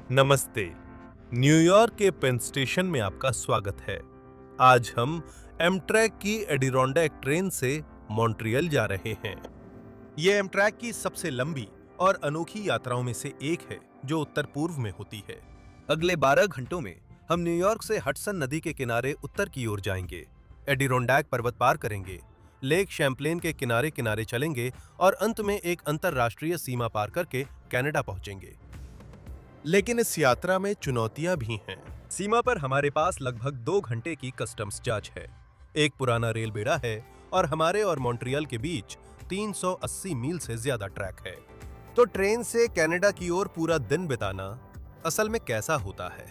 नमस्ते। न्यूयॉर्क के pen station में आपका स्वागत है। आज हम एमट्रैक की एडिरोंडैक ट्रेन से मॉन्ट्रियल जा रहे हैं। ये एमट्रैक की सबसे लंबी और अनोखी यात्राओं में से एक है जो उत्तर पूर्व में होती है। अगले 12 घंटों में हम न्यूयॉर्क से हडसन नदी के किनारे उत्तर की ओर जाएंगे, एडिरोंडैक पर्वत पार करेंगे, लेक शैम्पलेन के किनारे किनारे चलेंगे और अंत में एक अंतरराष्ट्रीय सीमा पार करके कनाडा पहुंचेंगे। लेकिन इस यात्रा में चुनौतियां भी हैं। सीमा पर हमारे पास लगभग 2 घंटे की कस्टम्स जांच है, एक पुराना रेल बेड़ा है और हमारे और मॉन्ट्रियल के बीच 380 मील से ज्यादा ट्रैक है। तो ट्रेन से कनाडा की ओर पूरा दिन बिताना असल में कैसा होता है?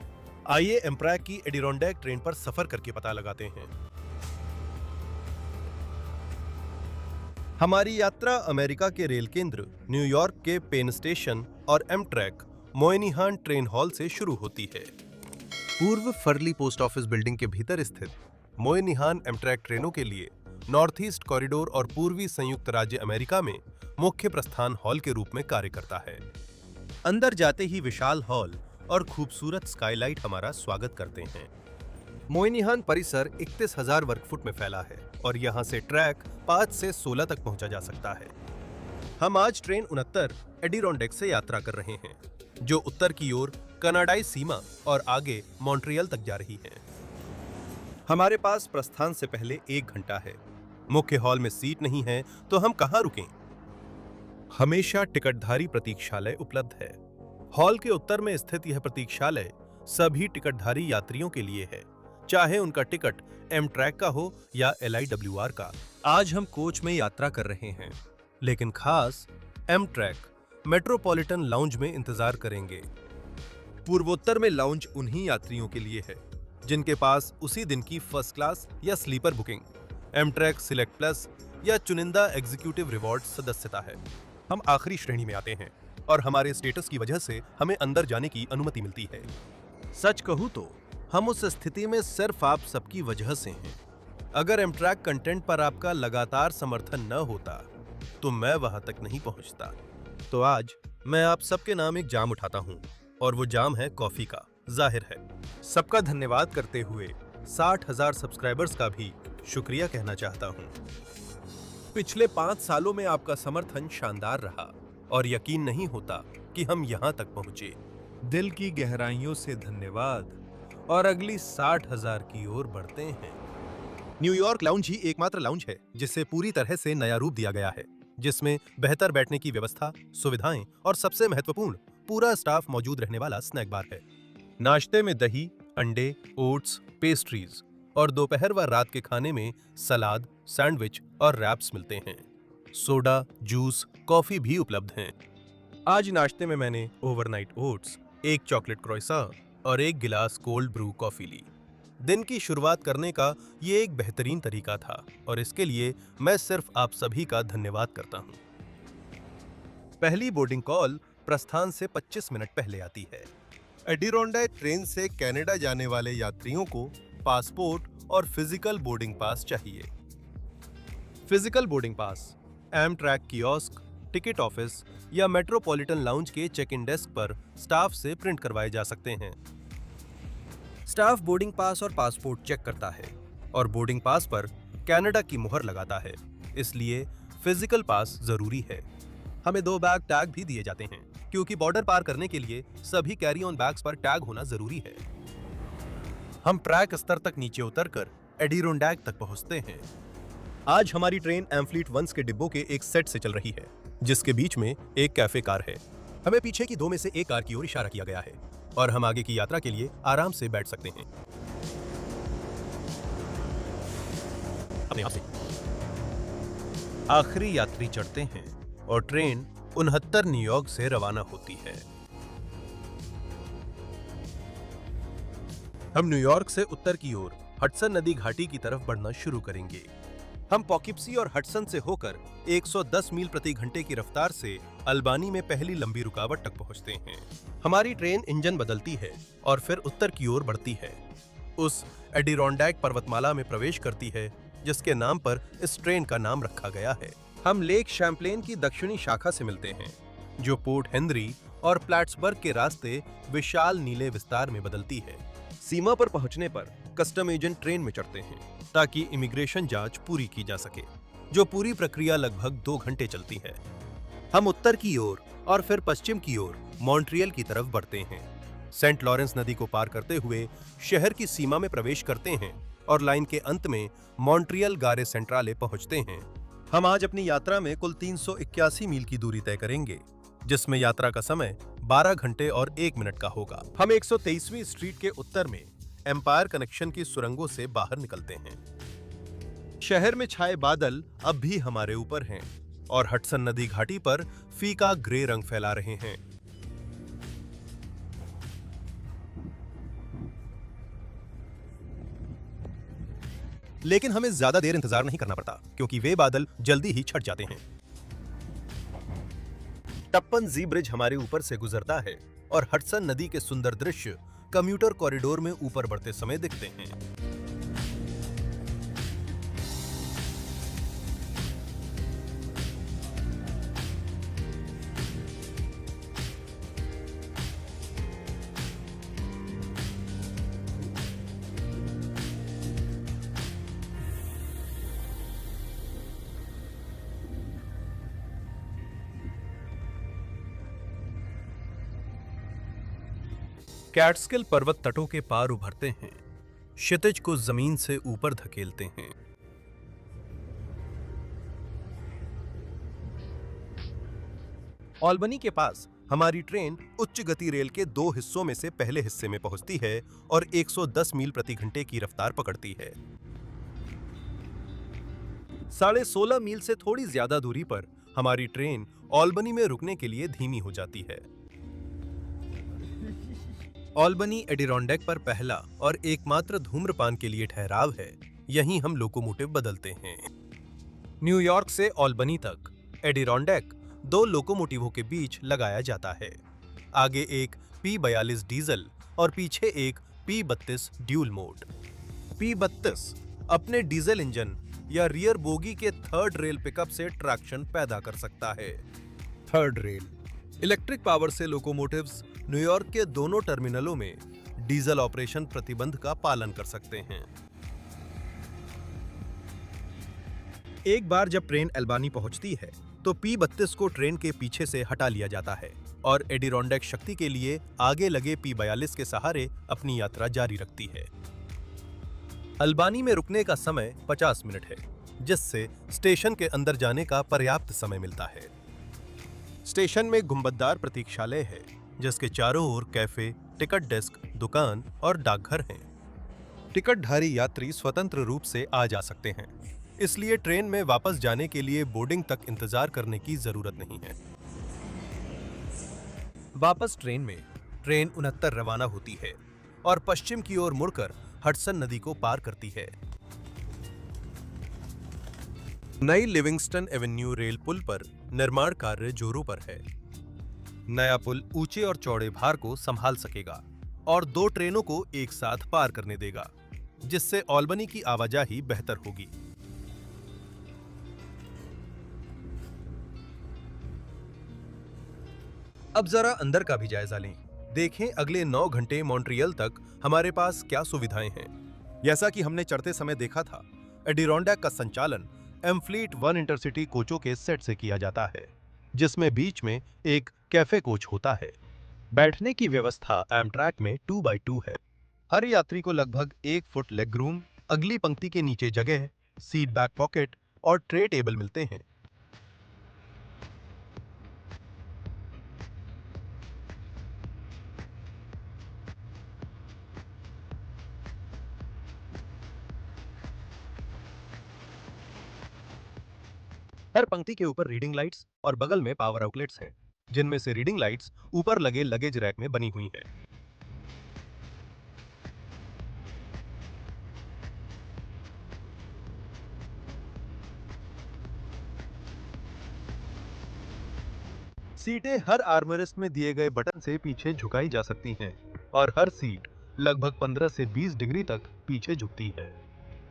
आइए एमट्रैक की एडिरोंडैक ट्रेन पर सफर करके पता लगाते हैं। हमारी यात्रा अमेरिका के रेल केंद्र न्यूयॉर्क के पेन स्टेशन और एमट्रैक मोयनिहान ट्रेन हॉल से शुरू होती है। पूर्व फर्ली पोस्ट ऑफिस बिल्डिंग के भीतर स्थित मोयनिहान एमट्रैक ट्रेनों के लिए नॉर्थ ईस्ट कॉरिडोर और पूर्वी संयुक्त राज्य अमेरिका में मुख्य प्रस्थान हॉल के रूप में कार्य करता है। अंदर जाते ही विशाल हॉल और खूबसूरत स्काईलाइट हमारा स्वागत करते हैं। मोयनिहान परिसर 31,000 वर्ग फुट में फैला है और यहाँ से ट्रैक 5 से 16 तक पहुंचा जा सकता है। हम आज ट्रेन 69 एडिरोंडैक से यात्रा कर रहे हैं, जो उत्तर की ओर कनाडाई सीमा और आगे मॉन्ट्रियल तक जा रही है। हमारे पास प्रस्थान से पहले 1 घंटा है। मुख्य हॉल में सीट नहीं है तो हम कहां रुकें? हमेशा टिकटधारी प्रतीक्षालय उपलब्ध है। हॉल के उत्तर में स्थित यह प्रतीक्षालय सभी टिकटधारी यात्रियों के लिए है, चाहे उनका टिकट एमट्रैक का हो या LIWR का। आज हम कोच में यात्रा कर रहे हैं, लेकिन खास एमट्रैक मेट्रोपॉलिटन लाउंज में इंतजार करेंगे। पूर्वोत्तर में लाउंज उन्हीं यात्रियों के लिए है जिनके पास उसी दिन की फर्स्ट क्लास या sleeper booking, Amtrak select plus या चुनिंदा एग्जीक्यूटिव रिवॉर्ड सदस्यता है। हम आखिरी श्रेणी में आते हैं और हमारे स्टेटस की वजह से हमें अंदर जाने की अनुमति मिलती है। सच कहूं तो हम उस स्थिति में सिर्फ आप सबकी वजह से हैं। अगर एमट्रैक कंटेंट पर आपका लगातार समर्थन न होता तो मैं वहां तक नहीं पहुंचता। तो आज मैं आप सबके नाम एक जाम उठाता हूं और वो जाम है कॉफी का। जाहिर है सबका धन्यवाद करते हुए 60,000 सब्सक्राइबर्स का भी शुक्रिया कहना चाहता हूं। पिछले 5 सालों में आपका समर्थन शानदार रहा और यकीन नहीं होता कि हम यहां तक पहुंचे। दिल की गहराइयों से धन्यवाद और अगली 60,000 की ओर बढ़ते हैं। न्यूयॉर्क लाउंज ही एकमात्र लाउंज है जिसे पूरी तरह से नया रूप दिया गया है, जिसमें बेहतर बैठने की व्यवस्था, सुविधाएं और सबसे महत्वपूर्ण पूरा स्टाफ मौजूद रहने वाला स्नैक बार है। नाश्ते में दही, अंडे, ओट्स, पेस्ट्रीज और दोपहर व रात के खाने में सलाद, सैंडविच और रैप्स मिलते हैं। सोडा, जूस, कॉफी भी उपलब्ध हैं। आज नाश्ते में मैंने ओवरनाइट ओट्स, एक चॉकलेट क्रोइसा और एक गिलास कोल्ड ब्रू कॉफी ली। दिन की शुरुआत करने का ये एक बेहतरीन तरीका था और इसके लिए मैं सिर्फ आप सभी का धन्यवाद करता हूं। पहली बोर्डिंग कॉल प्रस्थान से 25 मिनट पहले आती है। एडिरोंडैक ट्रेन से कनाडा जाने वाले यात्रियों को पासपोर्ट और फिजिकल बोर्डिंग पास चाहिए। Physical boarding pass Amtrak kiosk, ticket office या मेट्रोपॉलिटन लाउंज के चेक इन डेस्क पर स्टाफ से प्रिंट करवाए जा सकते हैं। स्टाफ बोर्डिंग पास और पासपोर्ट चेक करता है और बोर्डिंग पास पर कनाडा की मुहर लगाता है, इसलिए फिजिकल पास जरूरी है। हमें 2 बैग टैग भी दिए जाते हैं क्योंकि बॉर्डर पार करने के लिए सभी कैरी ऑन बैग्स पर टैग होना जरूरी है। हम ट्रैक स्तर तक नीचे उतरकर एडिरोंडैक तक पहुंचते हैं। आज हमारी ट्रेन एम्फ्लीट वंस के डिब्बों के एक सेट से चल रही है, जिसके बीच में एक कैफे कार है। हमें पीछे की 2 में से एक कार की ओर इशारा किया गया है और हम आगे की यात्रा के लिए आराम से बैठ सकते हैं। अपने आप से आखिरी यात्री चढ़ते हैं और ट्रेन 69 न्यूयॉर्क से रवाना होती है। हम न्यूयॉर्क से उत्तर की ओर हडसन नदी घाटी की तरफ बढ़ना शुरू करेंगे। हम पॉकिप्सी और हडसन से होकर 110 मील प्रति घंटे की रफ्तार से अल्बानी में पहली लंबी रुकावट तक पहुंचते हैं। हमारी ट्रेन इंजन बदलती है और फिर उत्तर की ओर बढ़ती है। उस एडिरोंडैक पर्वतमाला में प्रवेश करती है जिसके नाम पर इस ट्रेन का नाम रखा गया है। हम लेक शैम्पलेन की दक्षिणी शाखा से मिलते हैं, जो पोर्ट हेनरी और प्लैट्सबर्ग के रास्ते विशाल नीले विस्तार में बदलती है। सीमा पर पहुंचने पर कस्टम एजेंट ट्रेन में चढ़ते हैं ताकि इमिग्रेशन जांच पूरी की जा सके, जो पूरी प्रक्रिया लगभग 2 घंटे चलती है। हम उत्तर की ओर और फिर पश्चिम की ओर मॉन्ट्रियल की तरफ बढ़ते हैं। सेंट लॉरेंस नदी को पार करते हुए शहर की सीमा में प्रवेश करते हैं और लाइन के अंत में मॉन्ट्रियल गारे सेंट्राले पहुंचते हैं। हम आज अपनी यात्रा में कुल 381 मील की दूरी तय करेंगे, जिसमें यात्रा का समय 12 घंटे और 1 मिनट का होगा। हम 123वीं स्ट्रीट के उत्तर में एम्पायर कनेक्शन की सुरंगों से बाहर निकलते हैं। शहर में छाए बादल अब भी हमारे ऊपर हैं और हडसन नदी घाटी पर फीका ग्रे रंग फैला रहे हैं। लेकिन हमें ज्यादा देर इंतजार नहीं करना पड़ता, क्योंकि वे बादल जल्दी ही छट जाते हैं। टप्पन जी ब्रिज हमारे ऊपर से गुजरता है और हडसन नदी के सुंदर दृश्य कम्यूटर कॉरिडोर में ऊपर बढ़ते समय दिखते हैं। कैट्सकिल पर्वत तटों के पार उभरते हैं, क्षितिज को जमीन से ऊपर धकेलते हैं। ऑल्बनी के पास हमारी ट्रेन उच्च गति रेल के 2 हिस्सों में से पहले हिस्से में पहुंचती है और 110 मील प्रति घंटे की रफ्तार पकड़ती है। 16.5 मील से थोड़ी ज्यादा दूरी पर हमारी ट्रेन ऑल्बनी में रुकने के लिए धीमी हो जाती है। ऑल्बनी एडिरोंडेक पर पहला और एकमात्र धूम्रपान के लिए ठहराव है। यहीं हम लोकोमोटिव बदलते हैं। न्यूयॉर्क से ऑल्बनी तक एडिरोंडेक 2 लोकोमोटिवों के बीच लगाया जाता है। आगे एक P42 डीजल और पीछे एक P32 ड्यूल मोड। P32 अपने डीजल इंजन या रियर बोगी के थर्ड रेल पिकअप से ट्रैक्शन पैदा कर सकता है। थर्ड रेल इलेक्ट्रिक पावर से लोकोमोटिव्स न्यूयॉर्क के दोनों टर्मिनलों में डीजल ऑपरेशन प्रतिबंध का पालन कर सकते हैं। एक बार जब ट्रेन एल्बानी पहुंचती है तो P32 को ट्रेन के पीछे से हटा लिया जाता है और एडिरोंडेक शक्ति के लिए आगे लगे P42 के सहारे अपनी यात्रा जारी रखती है। अल्बानी में रुकने का समय 50 मिनट है, जिससे स्टेशन के अंदर जाने का पर्याप्त समय मिलता है। स्टेशन में गुंबददार प्रतीक्षालय है, जिसके चारों ओर कैफे, टिकट डेस्क, दुकान और डाकघर हैं। टिकटधारी यात्री स्वतंत्र रूप से आ जा सकते हैं, इसलिए ट्रेन में वापस जाने के लिए बोर्डिंग तक इंतजार करने की जरूरत नहीं है। वापस ट्रेन में ट्रेन 69 रवाना होती है और पश्चिम की ओर मुड़कर हडसन नदी को पार करती है। नई लिविंगस्टन एवेन्यू रेल पुल पर निर्माण कार्य जोरों पर है। नया पुल ऊंचे और चौड़े भार को संभाल सकेगा और 2 ट्रेनों को एक साथ पार करने देगा, जिससे ऑल्बनी की आवाजाही बेहतर होगी। अब जरा अंदर का भी जायजा लें। देखें अगले 9 घंटे मॉन्ट्रियल तक हमारे पास क्या सुविधाएं हैं। जैसा कि हमने चढ़ते समय देखा था, एडिरोंडेक का संचालन एम्फ्लीट 1 इंटरसिटी कोचों के सेट से किया जाता है, जिसमें बीच में एक कैफे कोच होता है। बैठने की व्यवस्था एमट्रैक में 2x2 है। हर यात्री को लगभग 1 फुट लेग रूम, अगली पंक्ति के नीचे जगह, सीट बैक पॉकेट और ट्रे टेबल मिलते हैं। हर पंक्ति के ऊपर रीडिंग लाइट्स और बगल में पावर आउटलेट्स हैं, जिनमें से रीडिंग लाइट्स ऊपर लगे लगेज रैक में बनी हुई हैं। सीटें हर आर्मरेस्ट में दिए गए बटन से पीछे झुकाई जा सकती हैं और हर सीट लगभग 15 से 20 डिग्री तक पीछे झुकती है।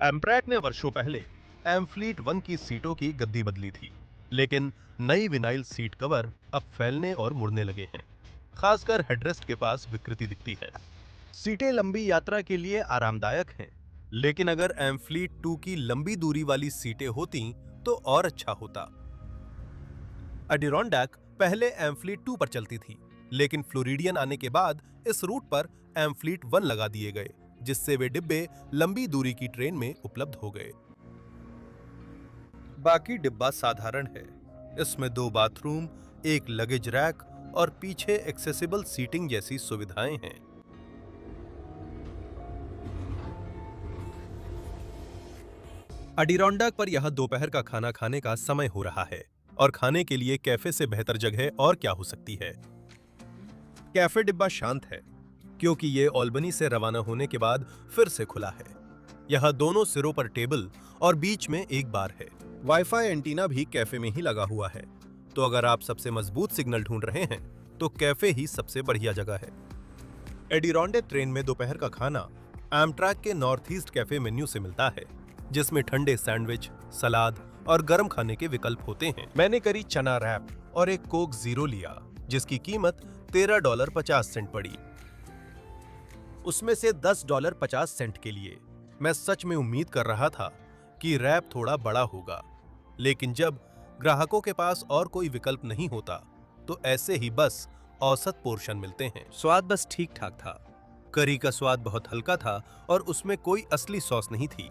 एम्ट्रैक ने वर्षों पहले एम्फ्लीट 1 की सीटों की गद्दी बदली थी, लेकिन नई विनाइल सीट कवर अब फैलने और मुड़ने लगे हैं। खासकर हेडरेस्ट के पास विकृति दिखती है। सीटें लंबी यात्रा के लिए आरामदायक हैं, लेकिन अगर एम्फ्लीट 2 की लंबी दूरी वाली सीटें होती तो और अच्छा होता। एडिरोनडैक पहले एम्फ्लीट 2 पर चलती थी, लेकिन फ्लोरिडियन आने के बाद इस रूट पर एम्फ्लीट 1 लगा दिए गए, जिससे वे डिब्बे लंबी दूरी की ट्रेन में उपलब्ध हो गए। बाकी डिब्बा साधारण है। इसमें 2 बाथरूम, एक लगेज रैक और पीछे एक्सेसिबल सीटिंग जैसी सुविधाएं हैं। एडिरोनडाक पर यह दोपहर का खाना खाने का समय हो रहा है, और खाने के लिए कैफे से बेहतर जगह और क्या हो सकती है। कैफे डिब्बा शांत है, क्योंकि ये ऑल्बनी से रवाना होने के बाद फिर से खुला है। यहाँ दोनों सिरों पर टेबल और बीच में एक बार है। वाईफाई एंटीना भी कैफे में ही लगा हुआ है, तो अगर आप सबसे मजबूत सिग्नल ढूंढ रहे हैं तो कैफे ही सबसे बढ़िया जगह है। एडिरोंडे ट्रेन में दोपहर का खाना एम्ट्रैक के नॉर्थ ईस्ट कैफे मेन्यू से मिलता है, जिसमें ठंडे सैंडविच, सलाद और गर्म खाने के विकल्प होते हैं। मैंने करी चना रैप और एक कोक जीरो लिया, जिसकी कीमत $13.50 पड़ी। उसमें से $10.50 के लिए मैं सच में उम्मीद कर रहा था कि रैप थोड़ा बड़ा होगा, लेकिन जब ग्राहकों के पास और कोई विकल्प नहीं होता तो ऐसे ही बस औसत पोर्शन मिलते हैं। स्वाद बस ठीक ठाक था। करी का स्वाद बहुत हल्का था और उसमें कोई असली सॉस नहीं थी,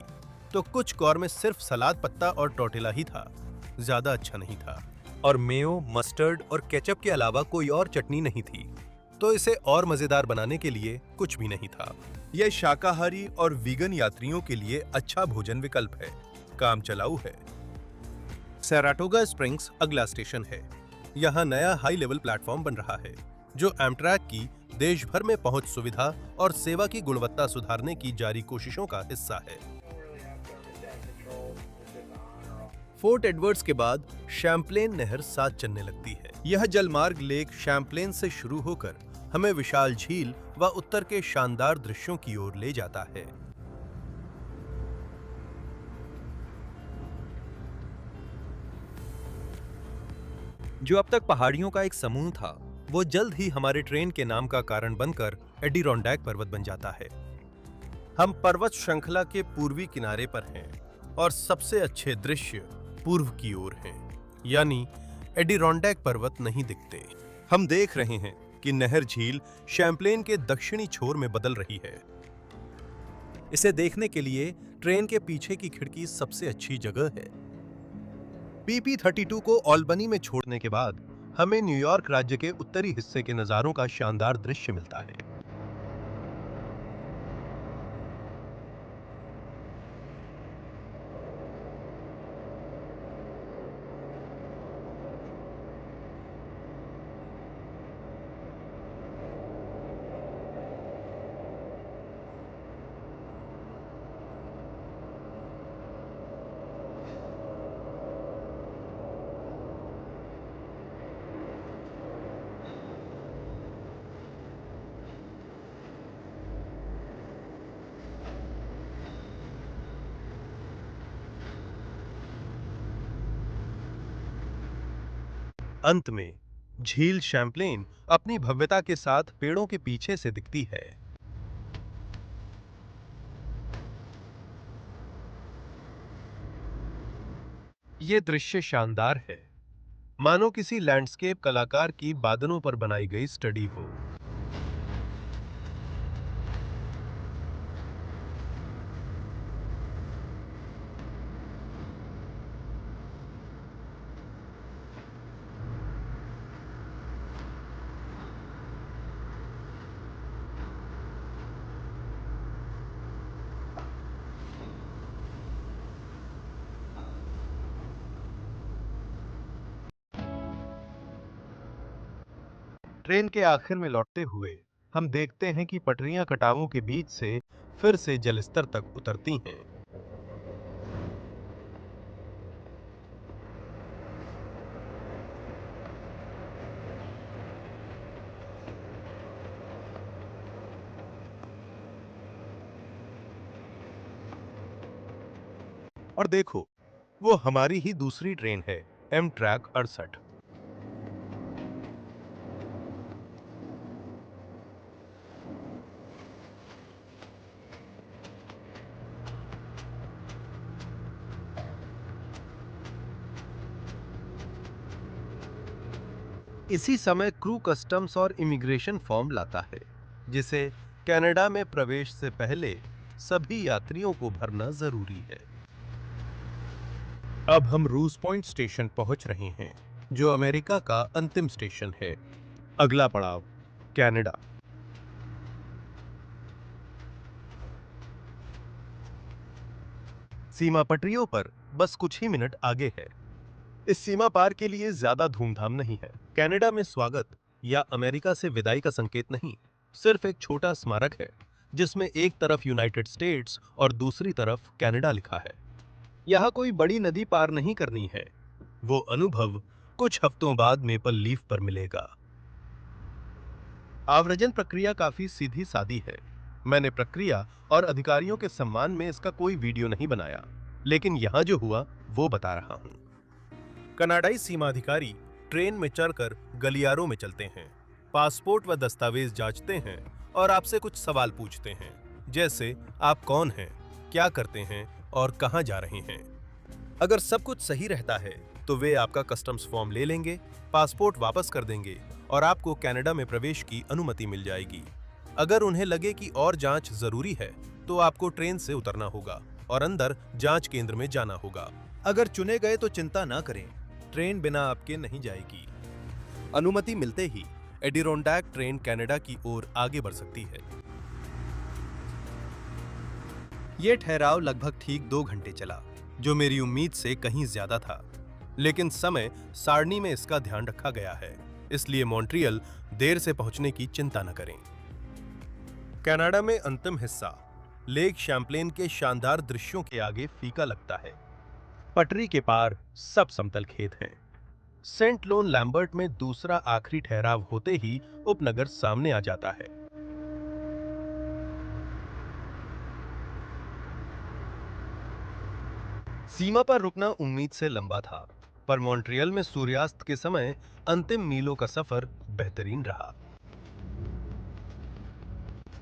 तो कुछ कौर में सिर्फ सलाद पत्ता और टोटेला ही था। ज्यादा अच्छा नहीं था। और मेयो, मस्टर्ड और केचप के अलावा कोई और चटनी नहीं थी, तो इसे और मजेदार बनाने के लिए कुछ भी नहीं था। यह शाकाहारी और वीगन यात्रियों के लिए अच्छा भोजन विकल्प है। काम चलाऊ है। सैराटोगा स्प्रिंग्स अगला स्टेशन है। यहाँ नया हाई लेवल प्लेटफॉर्म बन रहा है, जो एम्ट्रैक की देश भर में पहुंच सुविधा और सेवा की गुणवत्ता सुधारने की जारी कोशिशों का हिस्सा है। फोर्ट एडवर्ड्स के बाद शैम्पलेन नहर साथ चलने लगती है। यह जलमार्ग लेक शैम्पलेन से शुरू होकर हमें विशाल झील व उत्तर के शानदार दृश्यों की ओर ले जाता है। जो अब तक पहाड़ियों का एक समूह था, वो जल्द ही हमारे ट्रेन के नाम का कारण बनकर एडिरोनडैक पर्वत बन जाता है। हम पर्वत श्रृंखला के पूर्वी किनारे पर हैं और सबसे अच्छे दृश्य पूर्व की ओर हैं, यानी एडिरोनडैक पर्वत नहीं दिखते। हम देख रहे हैं कि नहर झील शैम्पलेन के दक्षिणी छोर में बदल रही है। इसे देखने के लिए ट्रेन के पीछे की खिड़की सबसे अच्छी जगह है। PP-32 को ऑल्बनी में छोड़ने के बाद हमें न्यूयॉर्क राज्य के उत्तरी हिस्से के नजारों का शानदार दृश्य मिलता है। अंत में झील शैम्पलेन अपनी भव्यता के साथ पेड़ों के पीछे से दिखती है। ये दृश्य शानदार है, मानो किसी लैंडस्केप कलाकार की बादलों पर बनाई गई स्टडी हो। ट्रेन के आखिर में लौटते हुए हम देखते हैं कि पटरियां कटावों के बीच से फिर से जलस्तर तक उतरती हैं। और देखो, वो हमारी ही दूसरी ट्रेन है, एमट्रैक 68। इसी समय क्रू कस्टम्स और इमिग्रेशन फॉर्म लाता है, जिसे कनाडा में प्रवेश से पहले सभी यात्रियों को भरना जरूरी है। अब हम रूज पॉइंट स्टेशन पहुंच रहे हैं, जो अमेरिका का अंतिम स्टेशन है। अगला पड़ाव कनाडा। सीमा पटरियों पर बस कुछ ही मिनट आगे है। इस सीमा पार के लिए ज्यादा धूमधाम नहीं है। कनाडा में स्वागत या अमेरिका से विदाई का संकेत नहीं, सिर्फ एक छोटा स्मारक है जिसमें एक तरफ यूनाइटेड स्टेट्स और दूसरी तरफ कनाडा लिखा है। यहाँ कोई बड़ी नदी पार नहीं करनी है। वो अनुभव कुछ हफ्तों बाद मेपल लीफ पर मिलेगा। आव्रजन प्रक्रिया काफी सीधी सादी है। मैंने प्रक्रिया और अधिकारियों के सम्मान में इसका कोई वीडियो नहीं बनाया, लेकिन यहाँ जो हुआ वो बता रहा हूँ। कनाडाई सीमा अधिकारी ट्रेन में चढ़कर गलियारों में चलते हैं, पासपोर्ट व दस्तावेज जांचते हैं और आपसे कुछ सवाल पूछते हैं, जैसे आप कौन हैं, क्या करते हैं और कहां जा रहे हैं। अगर सब कुछ सही रहता है तो वे आपका कस्टम्स फॉर्म ले लेंगे, पासपोर्ट वापस कर देंगे और आपको कनाडा में प्रवेश की अनुमति मिल जाएगी। अगर उन्हें लगे कि और जांच जरूरी है तो आपको ट्रेन से उतरना होगा और अंदर जांच केंद्र में जाना होगा। अगर चुने गए तो चिंता ना करें, ट्रेन बिना आपके नहीं जाएगी। अनुमति मिलते ही एडिरोंडैक ट्रेन कनाडा की ओर आगे बढ़ सकती है। यह ठहराव लगभग ठीक 2 घंटे चला, जो मेरी उम्मीद से कहीं ज्यादा था, लेकिन समय सारणी में इसका ध्यान रखा गया है, इसलिए मॉन्ट्रियल देर से पहुंचने की चिंता न करें। कनाडा में अंतिम हिस्सा लेक शैम्पलेन के शानदार दृश्यों के आगे फीका लगता है। पटरी के पार सब समतल खेत हैं। सेंट लोन लैम्बर्ट में दूसरा आखिरी ठहराव होते ही उपनगर सामने आ जाता है। सीमा पर रुकना उम्मीद से लंबा था, पर मॉन्ट्रियल में सूर्यास्त के समय अंतिम मीलों का सफर बेहतरीन रहा।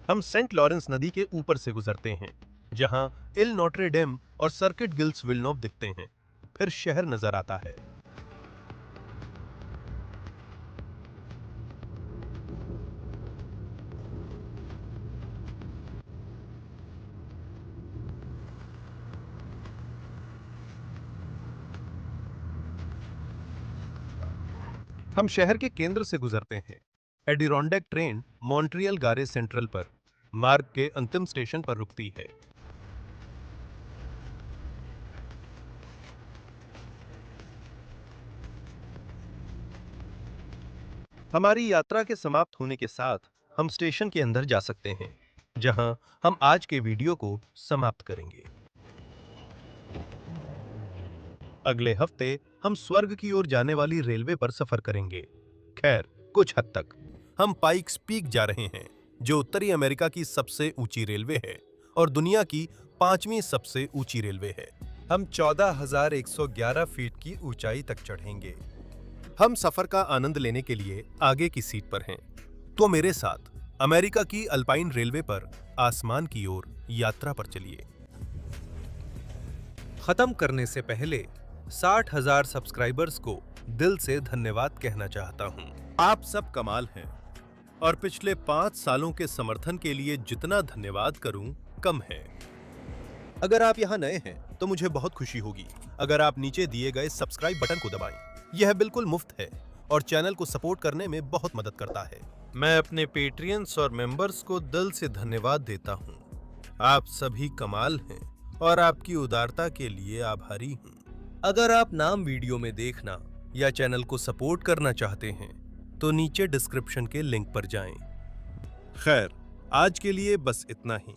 हम सेंट लॉरेंस नदी के ऊपर से गुजरते हैं, जहां इल नोट्रे डेम और सर्किट गिल्स विल्नोव दिखते हैं। फिर शहर नजर आता है। हम शहर के केंद्र से गुजरते हैं। एडिरोंडेक ट्रेन मॉन्ट्रियल गारे सेंट्रल पर मार्ग के अंतिम स्टेशन पर रुकती है। हमारी यात्रा के समाप्त होने के साथ हम स्टेशन के अंदर जा सकते हैं, जहां हम आज के वीडियो को समाप्त करेंगे। अगले हफ्ते हम स्वर्ग की ओर जाने वाली रेलवे पर सफर करेंगे। खैर, कुछ हद तक। हम पाइक्स पीक जा रहे हैं, जो उत्तरी अमेरिका की सबसे ऊंची रेलवे है और दुनिया की 5वीं सबसे ऊंची रेलवे है। हम 14,111 फीट की ऊंचाई तक चढ़ेंगे। हम सफर का आनंद लेने के लिए आगे की सीट पर हैं, तो मेरे साथ अमेरिका की अल्पाइन रेलवे पर आसमान की ओर यात्रा पर चलिए। खत्म करने से पहले 60,000 सब्सक्राइबर्स को दिल से धन्यवाद कहना चाहता हूं। आप सब कमाल हैं और पिछले 5 सालों के समर्थन के लिए जितना धन्यवाद करूं कम है। अगर आप यहां नए हैं तो मुझे बहुत खुशी होगी अगर आप नीचे दिए गए सब्सक्राइब बटन को दबाएं। यह बिल्कुल मुफ्त है और चैनल को सपोर्ट करने में बहुत मदद करता है। मैं अपने पेट्रियंस और मेंबर्स को दिल से धन्यवाद देता हूं। आप सभी कमाल हैं और आपकी उदारता के लिए आभारी हूं। अगर आप नाम वीडियो में देखना या चैनल को सपोर्ट करना चाहते हैं तो नीचे डिस्क्रिप्शन के लिंक पर जाएं। खैर, आज के लिए बस इतना ही।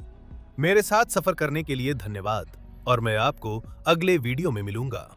मेरे साथ सफर करने के लिए धन्यवाद और मैं आपको अगले वीडियो में मिलूंगा।